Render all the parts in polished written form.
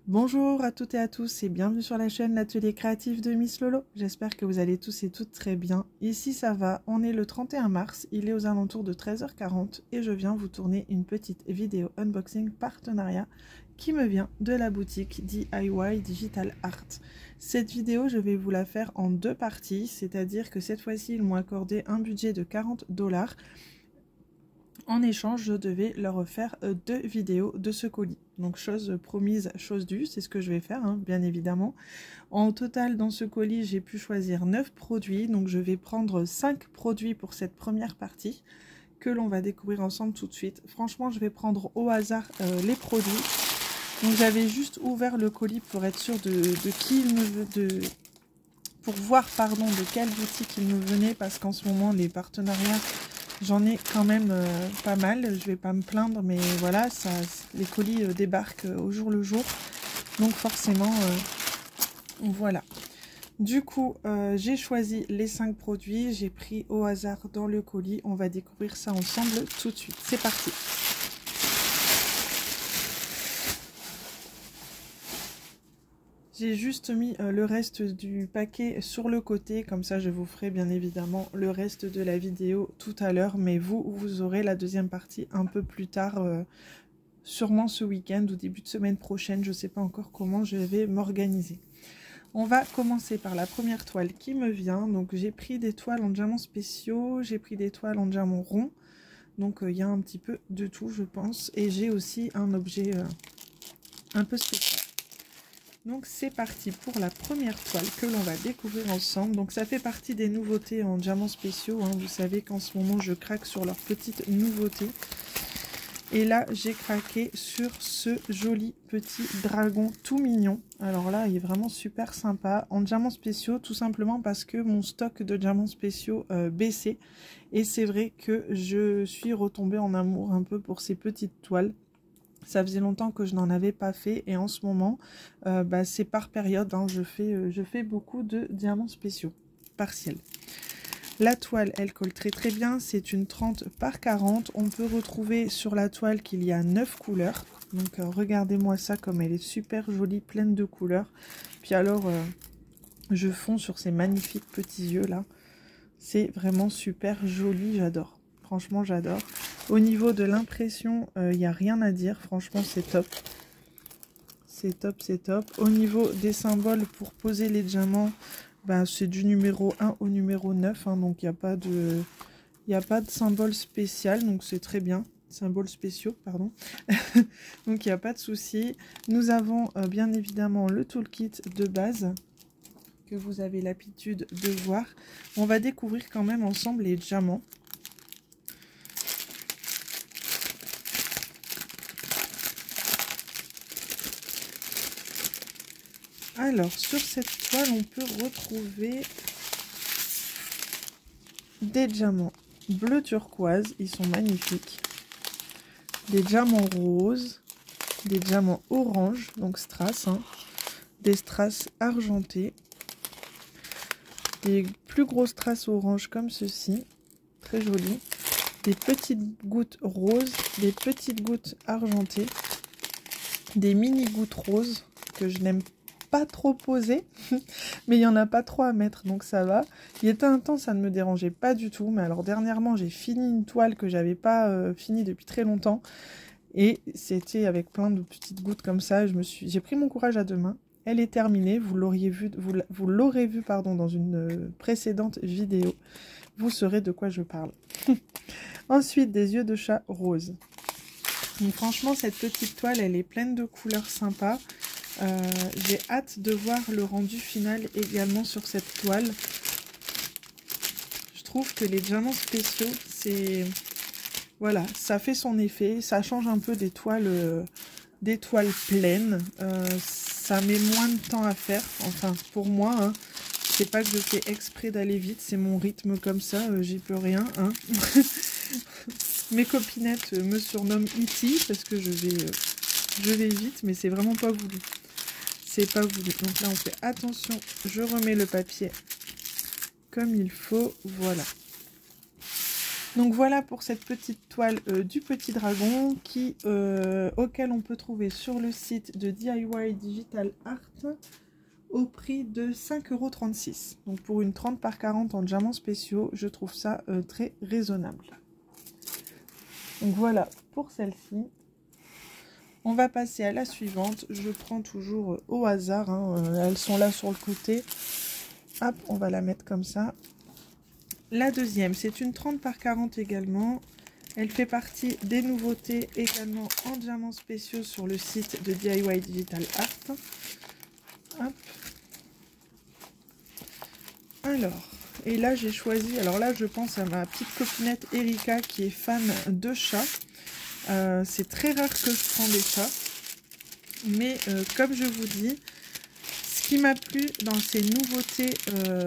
Bonjour à toutes et à tous et bienvenue sur la chaîne L'Atelier Créatif de Miss Lolo. J'espère que vous allez tous et toutes très bien. Ici ça va, on est le 31 mars, il est aux alentours de 13h40 et je viens vous tourner une petite vidéo unboxing partenariat qui me vient de la boutique DIY Digital Art. Cette vidéo, je vais vous la faire en deux parties, c'est-à-dire que cette fois-ci, ils m'ont accordé un budget de 40 $. En échange, je devais leur faire deux vidéos de ce colis. Donc chose promise, chose due, c'est ce que je vais faire, hein, bien évidemment. En total, dans ce colis, j'ai pu choisir 9 produits. Donc je vais prendre 5 produits pour cette première partie que l'on va découvrir ensemble tout de suite. Franchement, je vais prendre au hasard les produits. Donc j'avais juste ouvert le colis pour être sûr de qui il me veut, pour voir pardon de quelle boutique il me venait, parce qu'en ce moment les partenariats j'en ai quand même pas mal. Je vais pas me plaindre, mais voilà, ça, les colis débarquent au jour le jour, donc forcément voilà. Du coup j'ai choisi les 5 produits, j'ai pris au hasard dans le colis. On va découvrir ça ensemble tout de suite, c'est parti. J'ai juste mis le reste du paquet sur le côté, comme ça je vous ferai bien évidemment le reste de la vidéo tout à l'heure, mais vous aurez la deuxième partie un peu plus tard, sûrement ce week-end ou début de semaine prochaine, je ne sais pas encore comment je vais m'organiser. On va commencer par la première toile qui me vient. Donc j'ai pris des toiles en diamants spéciaux, j'ai pris des toiles en diamants ronds, donc il y a un petit peu de tout je pense, et j'ai aussi un objet un peu spécial. Donc c'est parti pour la première toile que l'on va découvrir ensemble. Donc ça fait partie des nouveautés en diamants spéciaux, hein. Vous savez qu'en ce moment je craque sur leurs petites nouveautés. Et là j'ai craqué sur ce joli petit dragon tout mignon. Alors là il est vraiment super sympa en diamants spéciaux, tout simplement parce que mon stock de diamants spéciaux baissait. Et c'est vrai que je suis retombée en amour un peu pour ces petites toiles. Ça faisait longtemps que je n'en avais pas fait et en ce moment, c'est par période, hein, je fais beaucoup de diamants spéciaux, partiels. La toile, elle colle très très bien, c'est une 30 par 40. On peut retrouver sur la toile qu'il y a 9 couleurs. Donc regardez-moi ça comme elle est super jolie, pleine de couleurs. Puis alors, je fonds sur ces magnifiques petits yeux là. C'est vraiment super joli, j'adore. Franchement, j'adore. Au niveau de l'impression, il n'y a rien à dire. Franchement, c'est top. C'est top, c'est top. Au niveau des symboles pour poser les diamants, c'est du numéro 1 au numéro 9. Hein, donc, il n'y a pas de symbole spécial. Donc, c'est très bien. Symboles spéciaux, pardon. Donc, il n'y a pas de souci. Nous avons bien évidemment le toolkit de base que vous avez l'habitude de voir. On va découvrir quand même ensemble les diamants. Alors, sur cette toile, on peut retrouver des diamants bleu turquoise, ils sont magnifiques. Des diamants roses, des diamants orange, donc strass, hein, des strass argentés, des plus grosses strass orange comme ceci, très joli, des petites gouttes roses, des petites gouttes argentées, des mini gouttes roses que je n'aime pas trop poser, mais il n'y en a pas trop à mettre, donc ça va. Il était un temps, ça ne me dérangeait pas du tout, mais alors dernièrement, j'ai fini une toile que j'avais pas finie depuis très longtemps, et c'était avec plein de petites gouttes comme ça. J'ai pris mon courage à deux mains. Elle est terminée, vous l'aurez vu, pardon, dans une précédente vidéo. Vous saurez de quoi je parle. Ensuite, des yeux de chat roses. Donc, franchement, cette petite toile, elle est pleine de couleurs sympas. J'ai hâte de voir le rendu final également sur cette toile. Je trouve que les diamants spéciaux, c'est... Voilà, ça fait son effet. Ça change un peu des toiles pleines. Ça met moins de temps à faire. Enfin, pour moi, hein. C'est pas que je fais exprès d'aller vite. C'est mon rythme comme ça. J'y peux rien. Hein. Mes copinettes me surnomment E.T. parce que je vais vite, mais c'est vraiment pas voulu. C'est pas voulu. Donc là, on fait attention. Je remets le papier comme il faut. Voilà. Donc voilà pour cette petite toile du petit dragon auquel on peut trouver sur le site de DIY Digital Art au prix de 5,36 €. Donc pour une 30 par 40 en diamants spéciaux, je trouve ça très raisonnable. Donc voilà pour celle-ci. On va passer à la suivante. Je prends toujours au hasard, hein, elles sont là sur le côté. Hop, on va la mettre comme ça. La deuxième, c'est une 30 par 40 également. Elle fait partie des nouveautés également en diamants spéciaux sur le site de DIY Digital Art. Hop. Alors, et là j'ai choisi, alors là je pense à ma petite copinette Erika qui est fan de chats. C'est très rare que je prends des chats, mais comme je vous dis, ce qui m'a plu dans ces nouveautés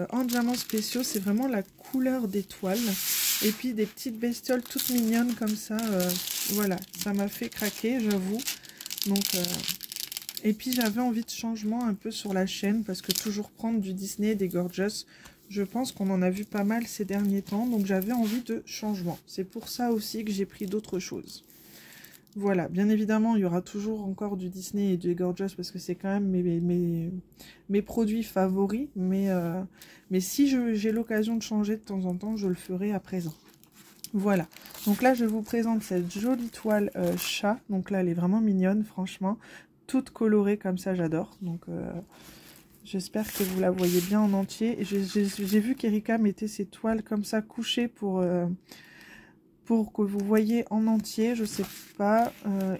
en diamants spéciaux, c'est vraiment la couleur des toiles. Et puis des petites bestioles toutes mignonnes comme ça, voilà, ça m'a fait craquer, j'avoue. Donc, et puis j'avais envie de changement un peu sur la chaîne, parce que toujours prendre du Disney, des Gorgeous, je pense qu'on en a vu pas mal ces derniers temps, donc j'avais envie de changement. C'est pour ça aussi que j'ai pris d'autres choses. Voilà, bien évidemment, il y aura toujours encore du Disney et du Gorgeous, parce que c'est quand même mes produits favoris, mais si j'ai l'occasion de changer de temps en temps, je le ferai à présent. Voilà, donc là je vous présente cette jolie toile chat, donc là elle est vraiment mignonne franchement, toute colorée comme ça, j'adore, donc j'espère que vous la voyez bien en entier. J'ai vu qu'Erika mettait ses toiles comme ça couchées pour que vous voyez en entier, je sais pas,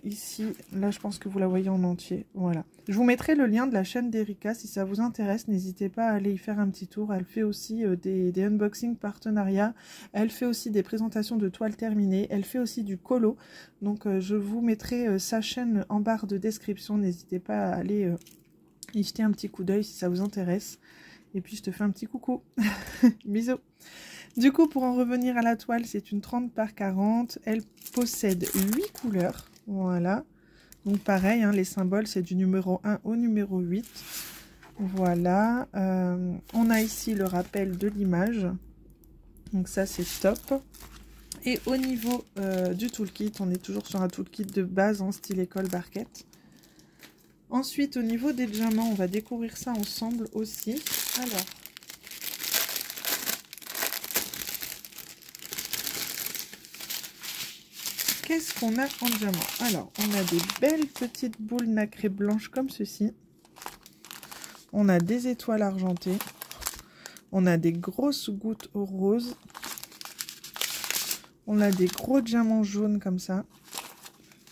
ici, là je pense que vous la voyez en entier, voilà. Je vous mettrai le lien de la chaîne d'Erika, si ça vous intéresse, n'hésitez pas à aller y faire un petit tour. Elle fait aussi des unboxings partenariats, elle fait aussi des présentations de toiles terminées, elle fait aussi du colo, donc je vous mettrai sa chaîne en barre de description, n'hésitez pas à aller y jeter un petit coup d'œil si ça vous intéresse. Et puis je te fais un petit coucou, bisous. Du coup, pour en revenir à la toile, c'est une 30 par 40. Elle possède 8 couleurs. Voilà. Donc pareil, hein, les symboles, c'est du numéro 1 au numéro 8. Voilà. On a ici le rappel de l'image. Donc ça, c'est top. Et au niveau du toolkit, on est toujours sur un toolkit de base en style école barquette. Ensuite, au niveau des diamants, on va découvrir ça ensemble aussi. Alors... qu'est-ce qu'on a en diamant? Alors, on a des belles petites boules nacrées blanches comme ceci. On a des étoiles argentées. On a des grosses gouttes au rose. On a des gros diamants jaunes comme ça.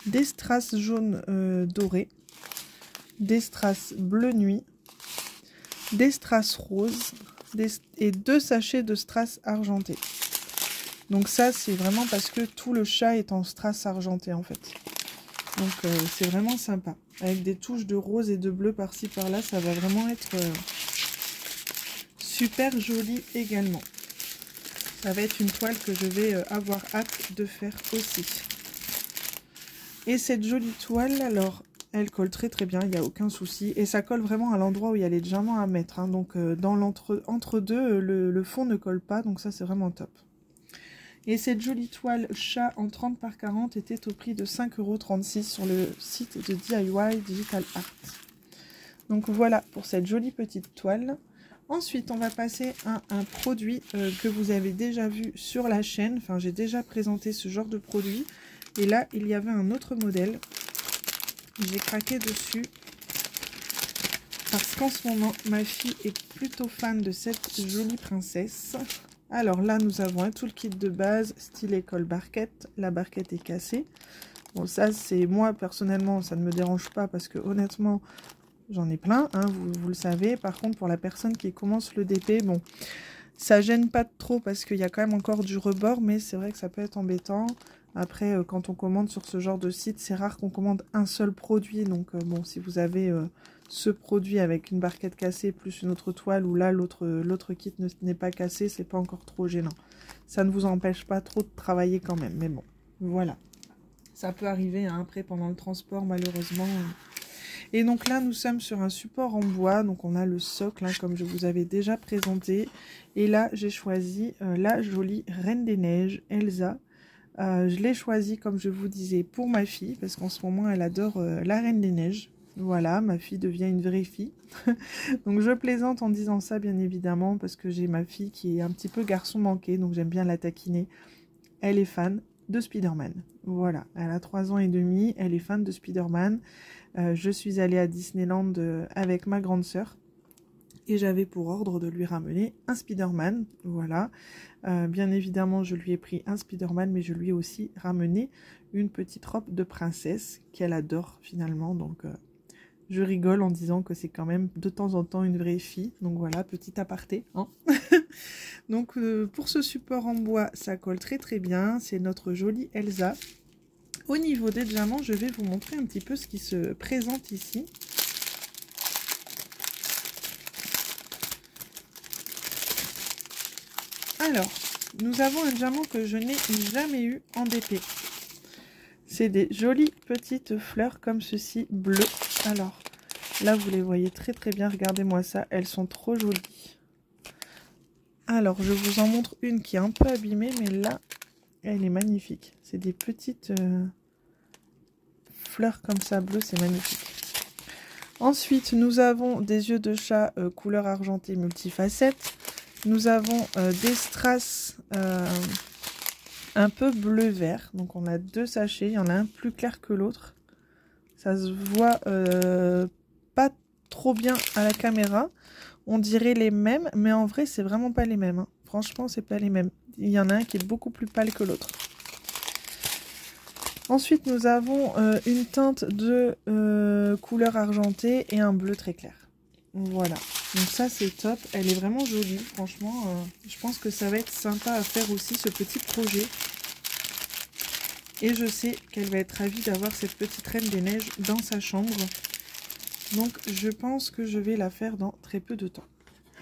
Des strass jaunes dorés. Des strass bleu nuit. Des strass roses. Et 2 sachets de strass argentés. Donc ça, c'est vraiment parce que tout le chat est en strass argenté en fait. Donc c'est vraiment sympa. Avec des touches de rose et de bleu par-ci par-là, ça va vraiment être super joli également. Ça va être une toile que je vais avoir hâte de faire aussi. Et cette jolie toile, alors, elle colle très très bien, il n'y a aucun souci. Et ça colle vraiment à l'endroit où il y a les diamants à mettre. Hein. Donc dans entre deux, le fond ne colle pas, donc ça c'est vraiment top. Et cette jolie toile chat en 30 par 40 était au prix de 5,36 € sur le site de DIY Digital Art. Donc voilà pour cette jolie petite toile. Ensuite, on va passer à un produit que vous avez déjà vu sur la chaîne. Enfin, j'ai déjà présenté ce genre de produit. Et là, il y avait un autre modèle. J'ai craqué dessus. Parce qu'en ce moment, ma fille est plutôt fan de cette jolie princesse. Alors là, nous avons un toolkit de base, style école barquette. La barquette est cassée. Bon, ça, c'est moi, personnellement, ça ne me dérange pas parce que honnêtement, j'en ai plein, hein, vous le savez. Par contre, pour la personne qui commence le DP, bon, ça gêne pas trop parce qu'il y a quand même encore du rebord, mais c'est vrai que ça peut être embêtant. Après, quand on commande sur ce genre de site, c'est rare qu'on commande un seul produit. Donc, bon, si vous avez... ce produit avec une barquette cassée plus une autre toile où là l'autre kit n'est pas cassé, c'est pas encore trop gênant. Ça ne vous empêche pas trop de travailler quand même, mais bon, voilà. Ça peut arriver hein, après pendant le transport malheureusement. Et donc là, nous sommes sur un support en bois. Donc on a le socle, hein, comme je vous avais déjà présenté. Et là, j'ai choisi la jolie Reine des Neiges, Elsa. Je l'ai choisie, comme je vous disais, pour ma fille, parce qu'en ce moment, elle adore la Reine des Neiges. Voilà, ma fille devient une vraie fille. Donc je plaisante en disant ça, bien évidemment, parce que j'ai ma fille qui est un petit peu garçon manqué, donc j'aime bien la taquiner. Elle est fan de Spider-Man. Voilà, elle a 3 ans et demi, elle est fan de Spider-Man. Je suis allée à Disneyland avec ma grande sœur. Et j'avais pour ordre de lui ramener un Spider-Man, voilà. Bien évidemment, je lui ai pris un Spider-Man, mais je lui ai aussi ramené une petite robe de princesse qu'elle adore finalement. Donc, je rigole en disant que c'est quand même de temps en temps une vraie fille. Donc voilà, petit aparté. Hein. Donc, pour ce support en bois, ça colle très très bien. C'est notre jolie Elsa. Au niveau des diamants, je vais vous montrer un petit peu ce qui se présente ici. Alors, nous avons un diamant que je n'ai jamais eu en DP. C'est des jolies petites fleurs comme ceci, bleues. Alors, là, vous les voyez très très bien. Regardez-moi ça, elles sont trop jolies. Alors, je vous en montre une qui est un peu abîmée, mais là, elle est magnifique. C'est des petites fleurs comme ça, bleues, c'est magnifique. Ensuite, nous avons des yeux de chat couleur argentée multifacettes. Nous avons des strass un peu bleu-vert. Donc on a 2 sachets. Il y en a un plus clair que l'autre. Ça se voit pas trop bien à la caméra. On dirait les mêmes, mais en vrai, c'est vraiment pas les mêmes. Hein. Franchement, c'est pas les mêmes. Il y en a un qui est beaucoup plus pâle que l'autre. Ensuite, nous avons une teinte de couleur argentée et un bleu très clair. Voilà. Donc ça c'est top, elle est vraiment jolie, franchement, je pense que ça va être sympa à faire aussi ce petit projet. Et je sais qu'elle va être ravie d'avoir cette petite Reine des Neiges dans sa chambre. Donc je pense que je vais la faire dans très peu de temps.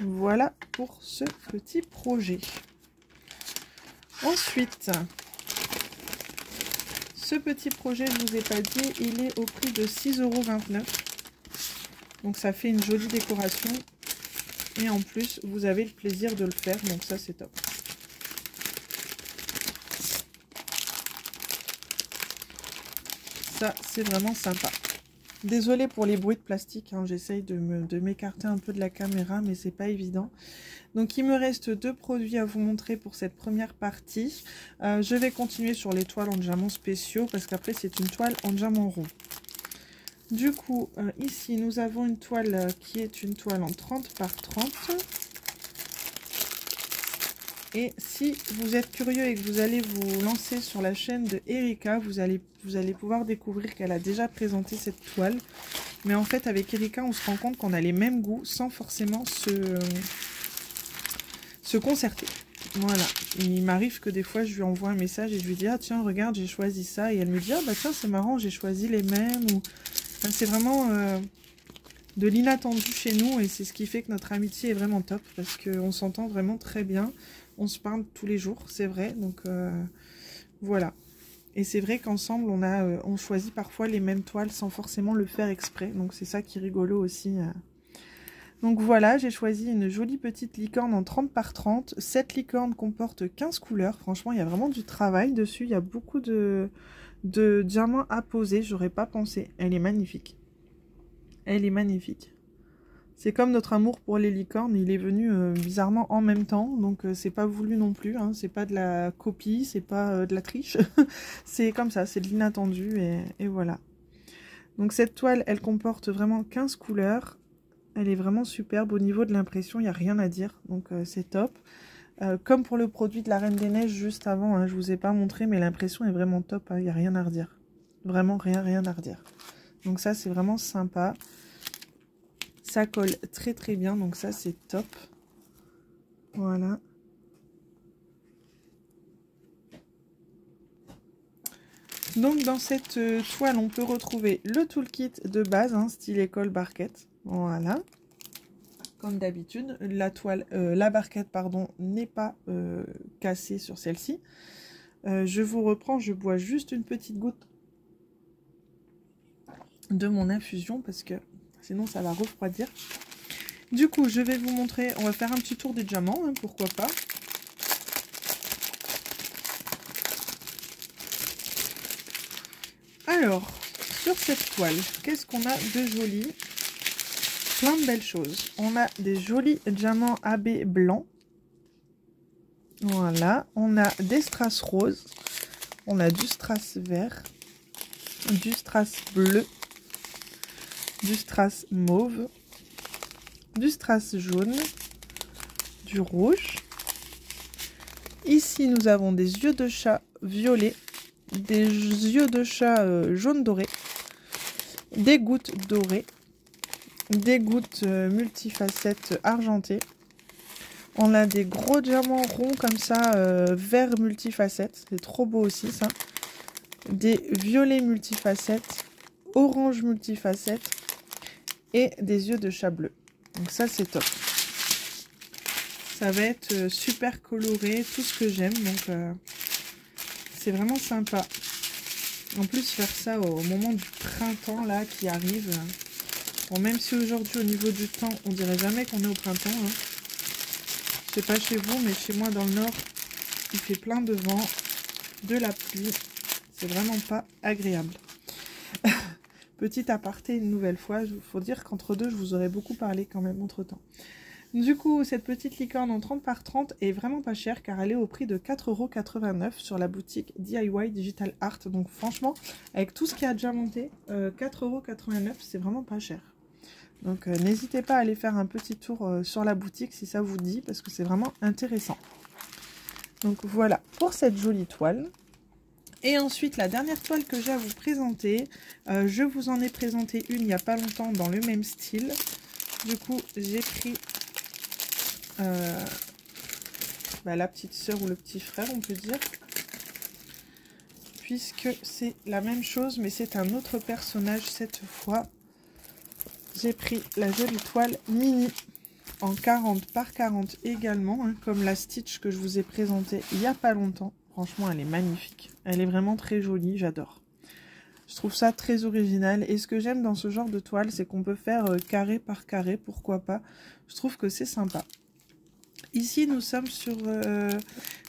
Voilà pour ce petit projet. Ensuite, ce petit projet, je ne vous ai pas dit, il est au prix de 6,29 €. Donc ça fait une jolie décoration. Et en plus, vous avez le plaisir de le faire, donc ça c'est top. Ça, c'est vraiment sympa. Désolée pour les bruits de plastique, hein, j'essaye de m'écarter un peu de la caméra, mais c'est pas évident. Donc il me reste 2 produits à vous montrer pour cette première partie. Je vais continuer sur les toiles en diamants spéciaux, parce qu'après c'est une toile en diamant rond. Du coup, ici nous avons une toile qui est une toile en 30 par 30. Et si vous êtes curieux et que vous allez vous lancer sur la chaîne de Erika, vous allez pouvoir découvrir qu'elle a déjà présenté cette toile. Mais en fait, avec Erika, on se rend compte qu'on a les mêmes goûts sans forcément se concerter. Voilà. Il m'arrive que des fois, je lui envoie un message et je lui dis « Ah tiens, regarde, j'ai choisi ça. » Et elle me dit « Ah bah tiens, c'est marrant, j'ai choisi les mêmes. » Ou... Enfin, c'est vraiment de l'inattendu chez nous et c'est ce qui fait que notre amitié est vraiment top parce qu'on s'entend vraiment très bien. On se parle tous les jours, c'est vrai, donc voilà. Et c'est vrai qu'ensemble, on choisit parfois les mêmes toiles sans forcément le faire exprès. Donc c'est ça qui est rigolo aussi. Donc voilà, j'ai choisi une jolie petite licorne en 30 par 30. Cette licorne comporte 15 couleurs. Franchement, il y a vraiment du travail dessus. Il y a beaucoup de diamants à poser. J'aurais pas pensé. Elle est magnifique. Elle est magnifique. C'est comme notre amour pour les licornes, il est venu bizarrement en même temps, donc c'est pas voulu non plus, hein, c'est pas de la copie, c'est pas de la triche, c'est comme ça, c'est de l'inattendu et voilà. Donc cette toile, elle comporte vraiment 15 couleurs, elle est vraiment superbe, au niveau de l'impression, il n'y a rien à dire, donc c'est top. Comme pour le produit de la Reine des Neiges juste avant, hein, je vous ai pas montré, mais l'impression est vraiment top, il n'y a rien à redire. Vraiment rien à redire. Donc ça, c'est vraiment sympa. Ça colle très très bien, donc ça c'est top. Voilà. Donc dans cette toile, on peut retrouver le toolkit de base, hein, style école barquette. Voilà. Comme d'habitude, la barquette pardon, n'est pas cassée sur celle-ci. Je vous reprends, je bois juste une petite goutte de mon infusion parce que sinon ça va refroidir. Du coup, je vais vous montrer, on va faire un petit tour des diamants, hein, pourquoi pas. Alors, sur cette toile, qu'est-ce qu'on a de joli? Plein de belles choses. On a des jolis diamants AB blancs. Voilà, on a des strass roses. On a du strass vert, du strass bleu, du strass mauve, du strass jaune, du rouge. Ici, nous avons des yeux de chat violets, des yeux de chat jaune doré, des gouttes dorées, des gouttes multifacettes argentées. On a des gros diamants ronds comme ça, vert multifacettes. C'est trop beau aussi, ça. Des violets multifacettes, orange multifacettes et des yeux de chat bleu. Donc ça, c'est top. Ça va être super coloré, tout ce que j'aime. Donc c'est vraiment sympa. En plus, faire ça au moment du printemps là qui arrive. Bon, même si aujourd'hui, au niveau du temps, on dirait jamais qu'on est au printemps. Hein. Je sais pas chez vous, mais chez moi dans le nord, il fait plein de vent, de la pluie. C'est vraiment pas agréable. Petit aparté une nouvelle fois, il faut dire qu'entre deux, je vous aurais beaucoup parlé quand même entre temps. Du coup, cette petite licorne en 30 par 30 est vraiment pas chère car elle est au prix de 4,89 € sur la boutique DIY Digital Art. Donc franchement, avec tout ce qui a déjà monté, 4,89 € c'est vraiment pas cher. Donc n'hésitez pas à aller faire un petit tour sur la boutique si ça vous dit parce que c'est vraiment intéressant. Donc voilà pour cette jolie toile. Et ensuite la dernière toile que j'ai à vous présenter, je vous en ai présenté une il n'y a pas longtemps dans le même style. Du coup j'ai pris la petite sœur ou le petit frère on peut dire. Puisque c'est la même chose mais c'est un autre personnage cette fois. J'ai pris la jolie toile mini en 40 par 40 également, hein, comme la Stitch que je vous ai présentée il n'y a pas longtemps. Franchement, elle est magnifique. Elle est vraiment très jolie, j'adore. Je trouve ça très original. Et ce que j'aime dans ce genre de toile, c'est qu'on peut faire carré par carré, pourquoi pas. Je trouve que c'est sympa. Ici, nous sommes sur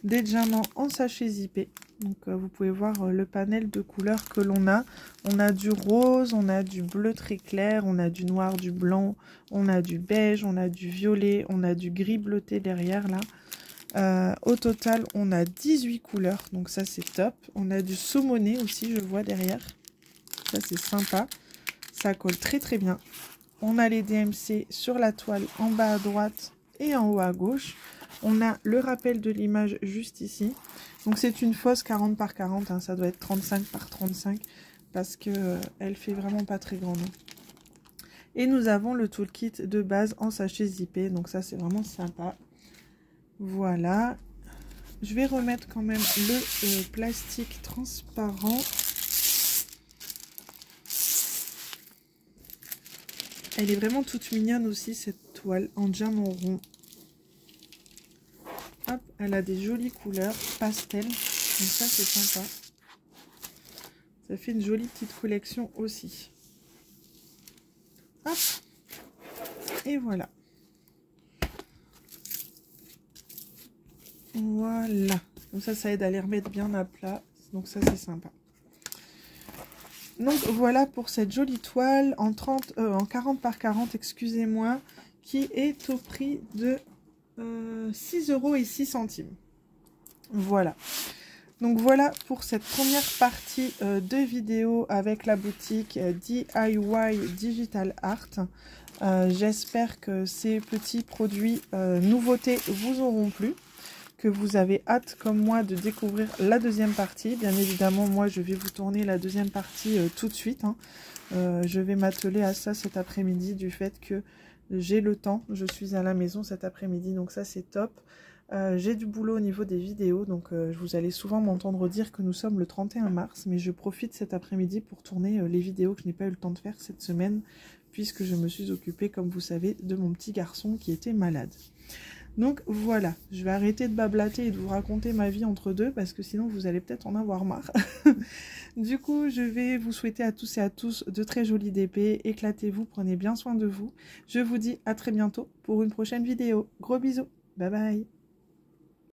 des diamants en sachet zippé. Donc, vous pouvez voir le panel de couleurs que l'on a. On a du rose, on a du bleu très clair, on a du noir, du blanc, on a du beige, on a du violet, on a du gris bleuté derrière là. Au total, on a 18 couleurs, donc ça c'est top. On a du saumoné aussi, je vois derrière. Ça c'est sympa. Ça colle très très bien. On a les DMC sur la toile en bas à droite et en haut à gauche. On a le rappel de l'image juste ici. Donc c'est une fausse 40 par 40, hein, ça doit être 35 par 35 parce que elle fait vraiment pas très grande. Et nous avons le toolkit de base en sachet zippé, donc ça c'est vraiment sympa. Voilà. Je vais remettre quand même le plastique transparent. Elle est vraiment toute mignonne aussi cette toile en diamant rond. Hop, elle a des jolies couleurs pastel, donc ça c'est sympa. Ça fait une jolie petite collection aussi. Hop, et voilà. Voilà, comme ça aide à les remettre bien à plat, donc ça c'est sympa. Donc voilà pour cette jolie toile en 40 par 40, excusez-moi, qui est au prix de 6,06 €. Voilà. Donc voilà pour cette première partie de vidéo avec la boutique DIY Digital Art. J'espère que ces petits produits nouveautés vous auront plu, que vous avez hâte comme moi de découvrir la deuxième partie. Bien évidemment, moi je vais vous tourner la deuxième partie tout de suite. Hein. Je vais m'atteler à ça cet après-midi du fait que j'ai le temps. Je suis à la maison cet après-midi, donc ça c'est top. J'ai du boulot au niveau des vidéos, donc vous allez souvent m'entendre dire que nous sommes le 31 mars, mais je profite cet après-midi pour tourner les vidéos que je n'ai pas eu le temps de faire cette semaine, puisque je me suis occupée, comme vous savez, de mon petit garçon qui était malade. Donc voilà, je vais arrêter de blablater et de vous raconter ma vie entre deux parce que sinon vous allez peut-être en avoir marre. Du coup, je vais vous souhaiter à tous et à tous de très jolies DP. Éclatez-vous, prenez bien soin de vous. Je vous dis à très bientôt pour une prochaine vidéo. Gros bisous, bye bye.